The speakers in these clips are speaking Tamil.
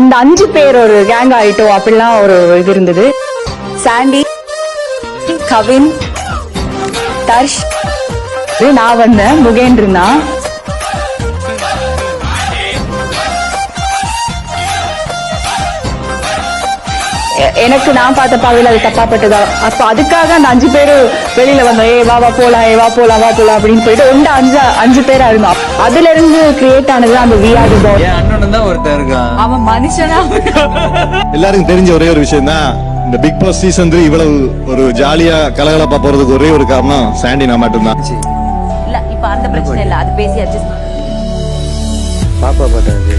இந்த 5 பேர் ஒரு கேங் ஆயிட்டோம் அப்படிலாம் ஒரு இது இருந்தது. சாண்டி, கவின், தர்ஷ், நான் வந்தேன், முகேன் இருந்தான். எனக்கு நான் பார்த்த பாவையில் அது தப்பாப்பட்டதா, அப்ப அதுக்காக அந்த 5 பேரு வெளியில வந்தோம். வா வா போலாம், வா போலாம், வா போலாம் அப்படின்னு போயிட்டு ஒன்று 5 பேரா இருந்தோம். அதுல இருந்து கிரியேட் ஆனது அந்த விஆர் பாய். அண்ணன் தான் ஒருத்தர் இருக்கான், அவன் மனுஷனா. எல்லாருக்கும் தெரிஞ்ச ஒரே ஒரு விஷயம் தான், இந்த பிக் பாஸ் சீசன் 3 இவ்வளவு ஒரு ஜாலியா கலகலப்பா போறதுக்கு ஒரே ஒரு காரணம் சாண்டி நான் மட்டும்தான். இல்ல இப்ப அந்த பிரச்சனை இல்ல, அது பேசி அட்ஜஸ்ட் பாப்பா பாட்டாது.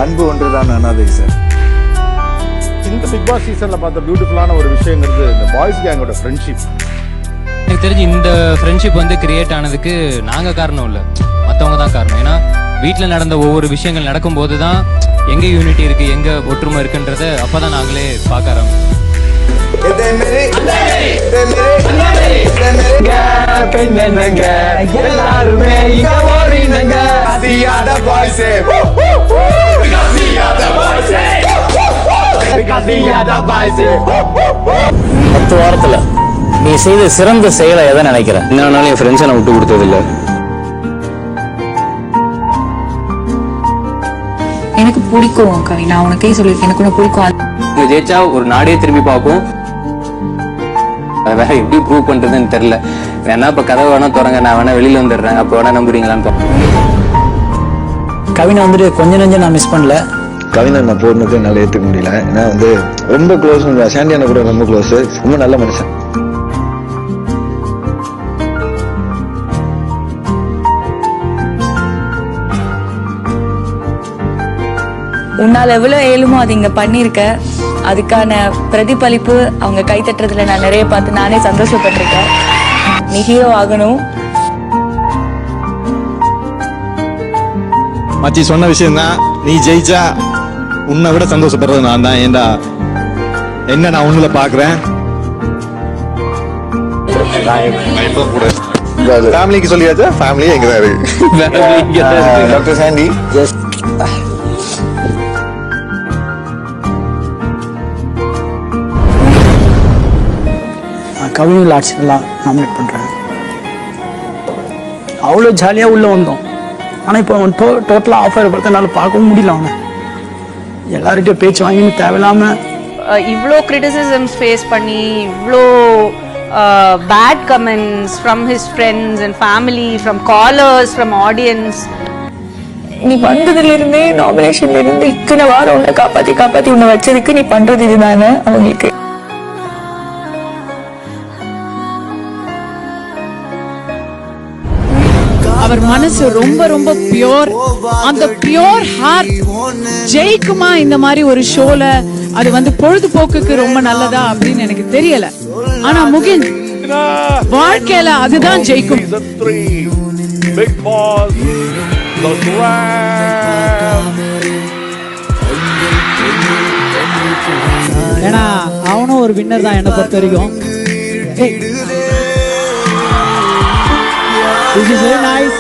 அன்பு ஒன்றுதான் அனாதை சார். இந்த பிக் பாஸ் சீசன்ல பார்த்த பியூட்டிஃபுல்லான ஒரு விஷயங்கிறது இந்த பாய்ஸ் கேங்கோட ஃப்ரெண்ட்ஷிப். எனக்கு தெரிஞ்சு இந்த ஃப்ரெண்ட்ஷிப் வந்து கிரியேட் ஆனதுக்கு நாங்க காரணம் இல்ல, மத்தவங்க தான் காரணம். ஏன்னா வீட்டுல நடந்த ஒவ்வொரு விஷயங்கள் நடக்கும் போதுதான் எங்க யூனிட்டி இருக்கு, எங்க ஒற்றுமை இருக்குன்றத அப்பதான் நாங்களே பார்க்க ஆரம்பிச்சோம். பத்து வாரத்துல நீ செய்த சிறந்த செயலை எதை நினைக்கிற? என்னாலும் என் ஃப்ரெண்ட்ஸை நான் விட்டு கொடுத்தது இல்ல. எனக்கு பிடிக்கும் கவி, நான் உனக்கே சொல்லிருக்கேன், எனக்கு உனக்கு பிடிக்கும். நீங்க ஜெயிச்சா ஒரு நாடே திரும்பி பார்க்கும். வேற எப்படி ப்ரூவ் பண்றதுன்னு தெரியல. வேணா இப்ப கதவை வேணா தொடங்க, நான் வேணா வெளியில வந்துடுறேன், அப்ப வேணா நம்புறீங்களான்னு. கவினை வந்துட்டு கொஞ்சம் நெஞ்சம் நான் மிஸ் பண்ணல. கவினை நான் போடுறது என்னால ஏத்துக்க முடியல. ஏன்னா ரொம்ப க்ளோஸ், சாண்டியான கூட ரொம்ப க்ளோஸ், ரொம்ப நல்ல மனுஷன். உன்னால எவ்வளவு ஏழுமோ அது இங்க பண்ணிருக்க, அதுக்கான பிரதிபலிப்பு அவங்க கை தட்டுறதுல நான் நிறைய பார்த்து நானே சந்தோஷப்பட்டிருக்கேன். நீ ஹீரோ ஆகணும். மச்சி சொன்ன விஷயம் தான், நீ ஜெயிச்சா உன்னை விட சந்தோஷப்படுறது நான் தான். ஏண்டா என்ன நான் உன்னுல பாக்குறேன். ஃபேமிலிக்கு சொல்லியாச்சா? ஃபேமிலியே எங்கதான் இருக்கு. டாக்டர் சாண்டி கவிஞர் ஆட்சியெல்லாம் நாமினேட் பண்ணுறாங்க. அவ்வளோ ஜாலியாக உள்ளே வந்தோம். ஆனால் இப்போ அவன் டோட்டலாக ஆஃபர் பார்த்து என்னால் பார்க்கவும் முடியல. அவனை எல்லார்கிட்டையும் பேச்சு வாங்கின்னு தேவையில்லாமல் இவ்வளோ கிரிட்டிசிசம்ஸ் ஃபேஸ் பண்ணி, இவ்வளோ bad comments from his friends and family, from callers, from audience. நீ வந்ததுல இருந்தே, நாமினேஷன்ல இருந்து இத்தனை வாரம் உன்னை காப்பாத்தி உன்னை வச்சதுக்கு நீ பண்றது இதுதானே அவங்களுக்கு. அவர் மனசு ரொம்ப ரொம்ப பியோர். அந்த பியோர் ஹார்ட் ஜெயிக்குமா இந்த மாதிரி ஒரு ஷோல? அது வந்து பொழுதுபோக்குக்கு ரொம்ப நல்லதா அப்படின்னு எனக்கு தெரியல. ஆனா முகின் வாழ்க்கையில அதுதான் ஜெயிக்கும். ஏன்னா அவனும் ஒரு வின்னர் தான் என்னை பொறுத்த வரைக்கும். This is very nice.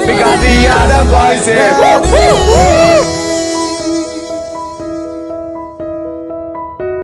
because the other boys say